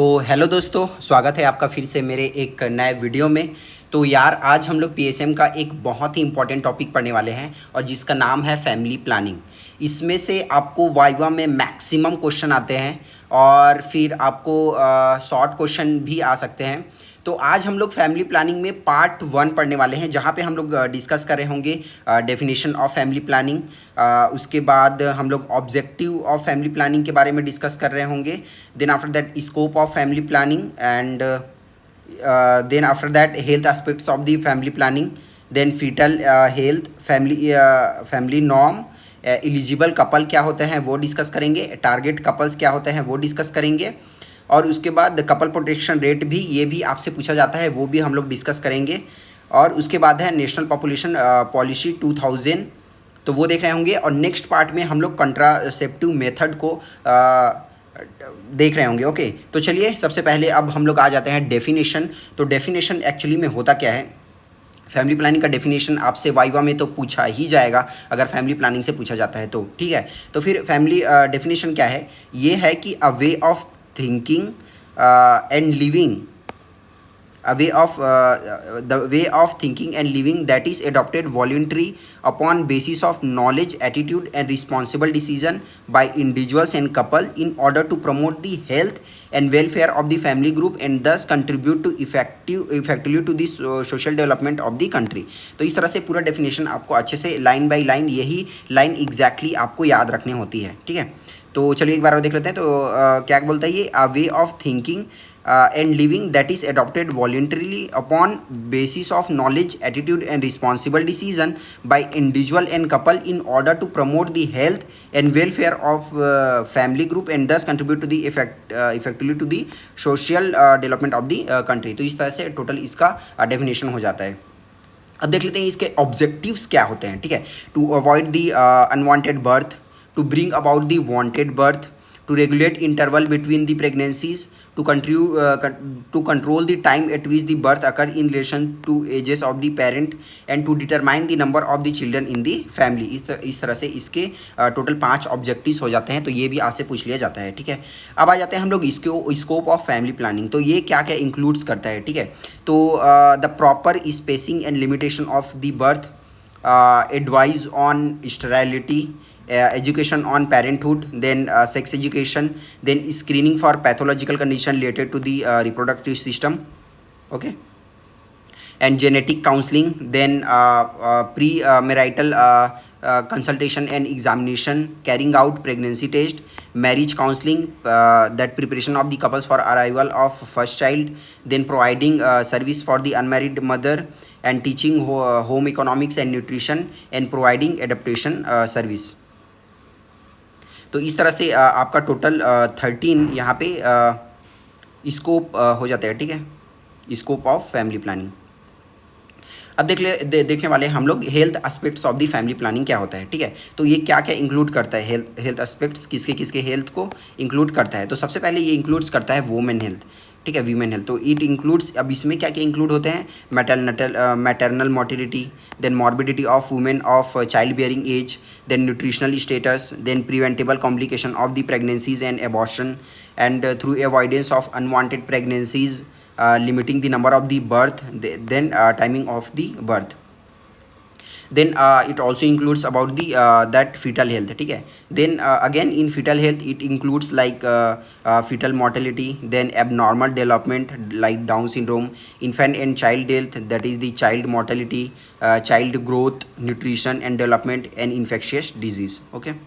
तो हेलो दोस्तों, स्वागत है आपका फिर से मेरे एक नए वीडियो में। तो यार आज हम लोग पीएसएम का एक बहुत ही इम्पोर्टेंट टॉपिक पढ़ने वाले हैं और जिसका नाम है फैमिली प्लानिंग। इसमें से आपको वाइवा में मैक्सिमम क्वेश्चन आते हैं और फिर आपको शॉर्ट क्वेश्चन भी आ सकते हैं। तो आज हम लोग फैमिली प्लानिंग में पार्ट 1 पढ़ने वाले हैं, जहाँ पे हम लोग डिस्कस कर रहे होंगे डेफिनेशन ऑफ फैमिली प्लानिंग। उसके बाद हम लोग ऑब्जेक्टिव ऑफ फैमिली प्लानिंग के बारे में डिस्कस कर रहे होंगे। Then after that scope of family planning and then after that health aspects of the family planning, then fetal health, family norm, eligible couple क्या होते हैं वो डिस्कस करेंगे, टारगेट कपल्स क्या होते हैं वो डिस्कस करेंगे और उसके बाद कपल प्रोटेक्शन रेट भी, ये भी आपसे पूछा जाता है, वो भी हम लोग डिस्कस करेंगे। और उसके बाद है नेशनल पॉपुलेशन पॉलिसी 2000, तो वो देख रहे होंगे। और नेक्स्ट पार्ट में हम लोग कंट्रासेप्टिव मेथड को देख रहे होंगे। ओके, तो चलिए सबसे पहले अब हम लोग आ जाते हैं डेफिनेशन। तो डेफिनेशन एक्चुअली में होता क्या है, फैमिली प्लानिंग का डेफिनेशन आपसे वाइवा में तो पूछा ही जाएगा, अगर फैमिली प्लानिंग से पूछा जाता है तो ठीक है। तो फिर फैमिली डेफिनेशन क्या है, ये है कि a way of thinking and living, a way of the way of thinking and living that is adopted voluntary upon basis of knowledge, attitude and responsible decision by individuals and couple in order to promote the health and welfare of the family group and thus contribute to effectively to the social development of the country। तो इस तरह से पूरा definition आपको अच्छे से line by line, यही line exactly आपको याद रखनी होती है, ठीक है। तो चलिए एक बार और देख लेते हैं। तो क्या बोलता है ये, a way of thinking and living that is adopted voluntarily upon basis of knowledge, attitude and responsible decision by individual and couple in order to promote the health and welfare of family group and thus contribute to the effectively to the social development of the country। तो इस तरह से total इसका definition हो जाता है। अब देख लेते हैं इसके ऑब्जेक्टिव्स क्या होते हैं, ठीक है। To avoid the unwanted birth, to bring about the wanted birth, to regulate interval between the pregnancies, to control the time at which the birth occur in relation to ages of the parent and to determine the number of the children in the family। इस तरह से इसके total 5 objectives हो जाते हैं। तो ये भी आपसे पूछ लिया जाता है, ठीक है। अब आ जाते हैं हम लोग इसके स्कोप ऑफ फैमिली प्लानिंग। तो ये क्या क्या इंक्लूड्स करता है, ठीक है। तो the proper spacing and limitation of the birth, advice on sterility, education on parenthood, then sex education, then screening for pathological condition related to the reproductive system, okay, and genetic counseling, then pre-marital consultation and examination, carrying out pregnancy test, marriage counseling, that preparation of the couples for arrival of first child, then providing service for the unmarried mother and teaching home economics and nutrition and providing adaptation service। तो इस तरह से आपका total 13 यहाँ पे scope हो जाता है, ठीक है, स्कोप ऑफ फैमिली प्लानिंग। अब देखने वाले हम लोग health aspects of the family planning क्या होता है, ठीक है। तो ये क्या क्या इंक्लूड करता है, हेल्थ एस्पेक्ट्स किसके किसके हेल्थ को इंक्लूड करता है। तो सबसे पहले ये इंक्लूड्स करता है वुमेन हेल्थ, ठीक है, वीमेन हेल्थ। तो इट इंक्लूड्स, अब इसमें क्या क्या इंक्लूड होते हैं, maternal mortality, then morbidity of women of child bearing age, then nutritional status, then preventable complication of the pregnancies and abortion and through avoidance of unwanted pregnancies, limiting the number of the birth, then timing of the birth, then it also includes about the that fetal health, ठीक है। then again in fetal health it includes like fetal mortality, then abnormal development like Down syndrome, infant and child health, that is the child mortality, child growth, nutrition and development and infectious disease, okay।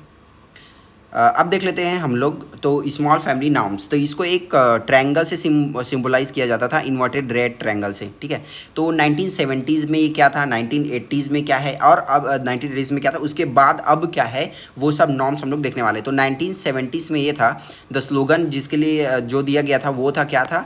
अब देख लेते हैं हम लोग तो small family nouns. तो इसको एक ट्रायंगल से सिंबलाइज किया जाता था, इन्वर्टेड रेड ट्रायंगल से, ठीक है। तो 1970s में ये क्या था, 1980s में क्या है और अब 1980s में क्या था, उसके बाद अब क्या है, वो सब नॉर्म्स हम लोग देखने वाले। तो 1970s में ये था द स्लोगन, जिसके लिए जो दिया गया था वो था, क्या था,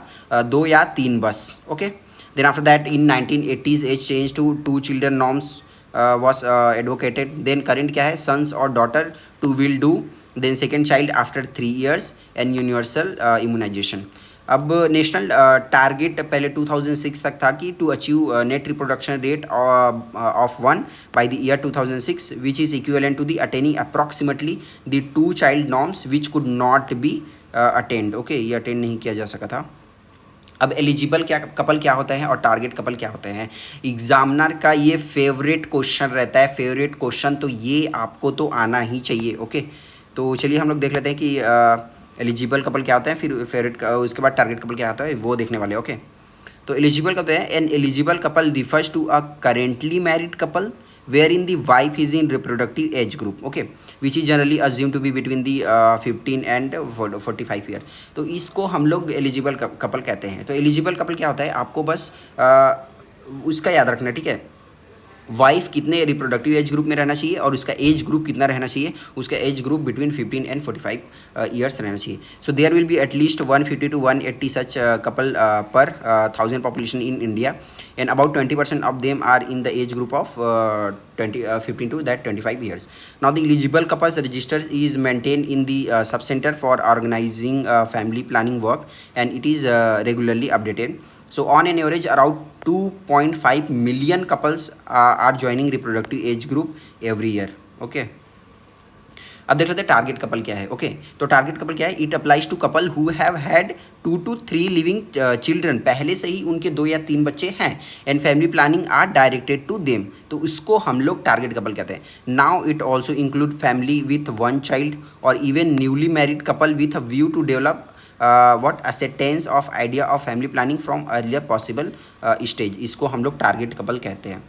2 या 3 बस, okay. Then after that in 1980s age change to 2 children norms was advocated. Then current क्या है, सन्स और daughter two will do, then second child after 3 years and universal immunization. अब नेशनल टारगेट पहले 2006 तक था कि to achieve net reproduction rate of 1 by the year 2006 which is equivalent to the attaining approximately the 2 child norms which could not be attend, okay, ये attend नहीं किया जा सका था। अब एलिजिबल क्या कपल क्या होता है और टारगेट कपल क्या होते हैं, एग्जामिनर का ये फेवरेट क्वेश्चन रहता है, फेवरेट क्वेश्चन, तो ये आपको तो आना ही चाहिए, ओके। तो चलिए हम लोग देख लेते हैं कि एलिजिबल कपल क्या होता है, फिर फेवरेट, उसके बाद टारगेट कपल क्या होता है वो देखने वाले, ओके। तो एलिजिबल कहते हैं an eligible couple refers to a currently married couple where in the wife is in reproductive age group, okay, which is generally assume to be between the 15 and 45 year. तो इसको हम लोग eligible couple कहते हैं। तो eligible couple क्या होता है, आपको बस उसका याद रखना, ठीक है, वाइफ कितने रिप्रोडक्टिव एज ग्रुप में रहना चाहिए और उसका एज ग्रुप कितना रहना चाहिए, उसका age group between 15 and 45 years रहना चाहिए। So there will be at least 150 to 180 such couple per 1000 population in India and about 20% of them are in the age group of 15 to that 25 years. Now the eligible couples register is maintained in the sub center for organizing family planning work and it is regularly updated. So on an average around 2.5 million couples are joining reproductive age group every year, okay. अब देख लेते हैं target couple क्या है, okay. तो target couple क्या है, it applies to couple who have had 2 to 3 living children, पहले से ही उनके 2 या 3 बच्चे हैं and family planning are directed to them, तो उसको हम लोग टारगेट कपल कहते हैं। Now it also include family with 1 child और even newly married couple with a view to develop what acceptance of idea of family planning from earlier possible stage, इसको हम लोग टारगेट कपल कहते हैं।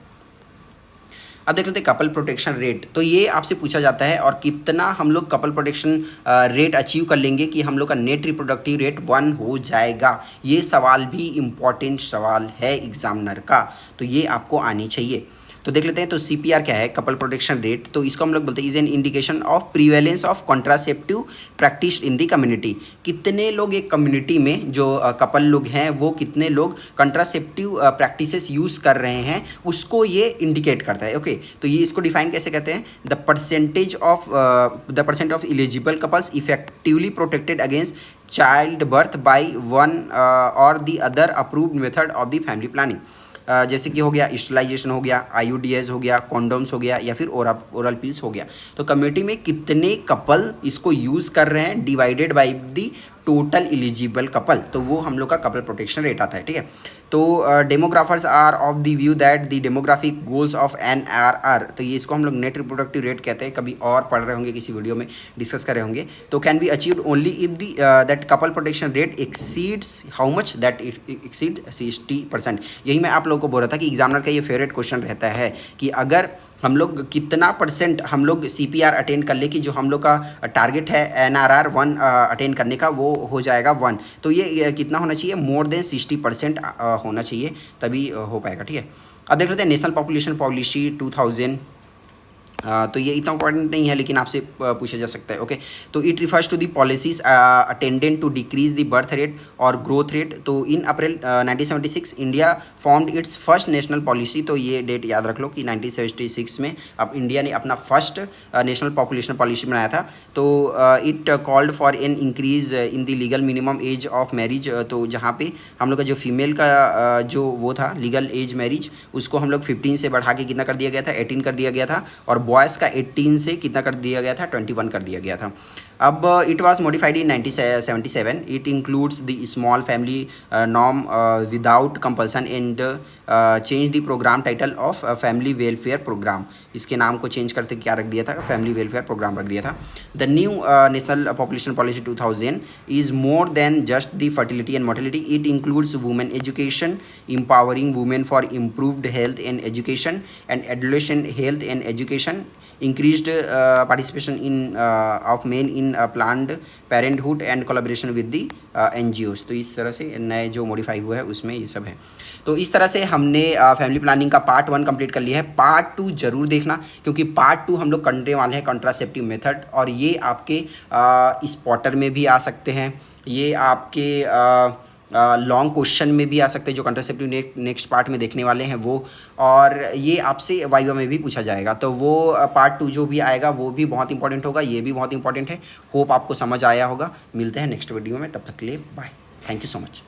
अब देख लेते हैं कपल प्रोटेक्शन रेट। तो ये आपसे पूछा जाता है और कितना हम लोग कपल प्रोटेक्शन रेट अचीव कर लेंगे कि हम लोग का नेट रिप्रोडक्टिव रेट 1 हो जाएगा। ये सवाल भी इम्पॉर्टेंट सवाल है एग्जामिनर का, तो ये आपको आनी चाहिए। तो देख लेते हैं, तो CPR क्या है, कपल प्रोटेक्शन रेट, तो इसको हम लोग बोलते हैं is an indication of prevalence of contraceptive practice in the community. कितने लोग एक कम्युनिटी में जो कपल लोग हैं वो कितने लोग कॉन्ट्रासेप्टिव प्रैक्टिसेस यूज़ कर रहे हैं, उसको ये इंडिकेट करता है, ओके। तो ये इसको डिफाइन कैसे कहते हैं, the percent of eligible couples effectively protected against child birth by one or the other approved method of the family planning. जैसे कि हो गया स्टरलाइजेशन, हो गया IUDs, हो गया कॉन्डोम्स, हो गया या फिर ओरल पिल्स हो गया। तो कम्युनिटी में कितने कपल इसको यूज़ कर रहे हैं divided by the total eligible couple, तो वो हम लोग का कपल प्रोटेक्शन रेट आता है, ठीक है। तो demographers are of the view that the demographic goals of NRR, तो ये इसको हम लोग नेट रिप्रोडक्टिव रेट कहते हैं, कभी और पढ़ रहे होंगे, किसी वीडियो में डिस्कस कर रहे होंगे। तो can be achieved only if the that couple protection rate exceeds how much, that exceed 60%। यही मैं आप लोगों को बोल रहा था कि एग्जामिनर का ये फेवरेट क्वेश्चन रहता है कि अगर हम लोग कितना परसेंट हम लोग CPR अटेंड कर ले कि जो हम लोग का टारगेट है NRR 1 अटेंड करने का वो हो जाएगा 1, तो ये कितना होना चाहिए, मोर देन 60% होना चाहिए, तभी हो पाएगा, ठीक है। अब देख लेते हैं नेशनल पॉपुलेशन पॉलिसी 2000। तो ये इतना इंपॉर्टेंट नहीं है लेकिन आपसे पूछा जा सकता है, ओके। तो it refers to the policies attendant to decrease the birth rate और ग्रोथ रेट। तो in April 1976 India formed its first national policy, तो ये डेट याद रख लो कि 1976 में अब इंडिया ने अपना फर्स्ट नेशनल पॉपुलेशन पॉलिसी बनाया था। तो it called for an increase in the legal minimum age of marriage, तो जहाँ पे हम लोग का जो फीमेल का जो वो था लीगल एज मैरिज, उसको हम लोग 15 से बढ़ा के कितना कर दिया गया था, 18 कर दिया गया था, और बॉयज़ का 18 से कितना कर दिया गया था, 21 कर दिया गया था। अब it was modified in 1977। It includes the small family norm without compulsion and change the programme title of family welfare programme. इसके नाम को चेंज करते क्या रख दिया था, फैमिली वेलफेयर प्रोग्राम रख दिया था। The new national population policy 2000 is more than just the fertility and mortality. It includes women education, empowering women for improved health and education and adolescent health and education, increased participation in of men in planned parenthood and collaboration with the NGOs। तो इस तरह से नए जो modify हुआ है उसमें ये सब है। तो इस तरह से हमने फैमिली प्लानिंग का पार्ट 1 कंप्लीट कर लिया है। पार्ट 2 जरूर देखना, क्योंकि पार्ट 2 हम लोग करने वाले हैं कॉन्ट्रासेप्टिव मेथड, और ये आपके स्पॉटर में भी आ सकते हैं, ये आपके लॉन्ग क्वेश्चन में भी आ सकते हैं जो कॉन्ट्रासेप्टिव नेक्स्ट पार्ट में देखने वाले हैं वो, और ये आपसे वाइवा में भी पूछा जाएगा। तो वो पार्ट 2 जो भी आएगा वो भी बहुत इंपॉर्टेंट होगा, ये भी बहुत इंपॉर्टेंट है। होप आपको समझ आया होगा। मिलते हैं नेक्स्ट वीडियो में, तब तक के लिए bye, thank you so much.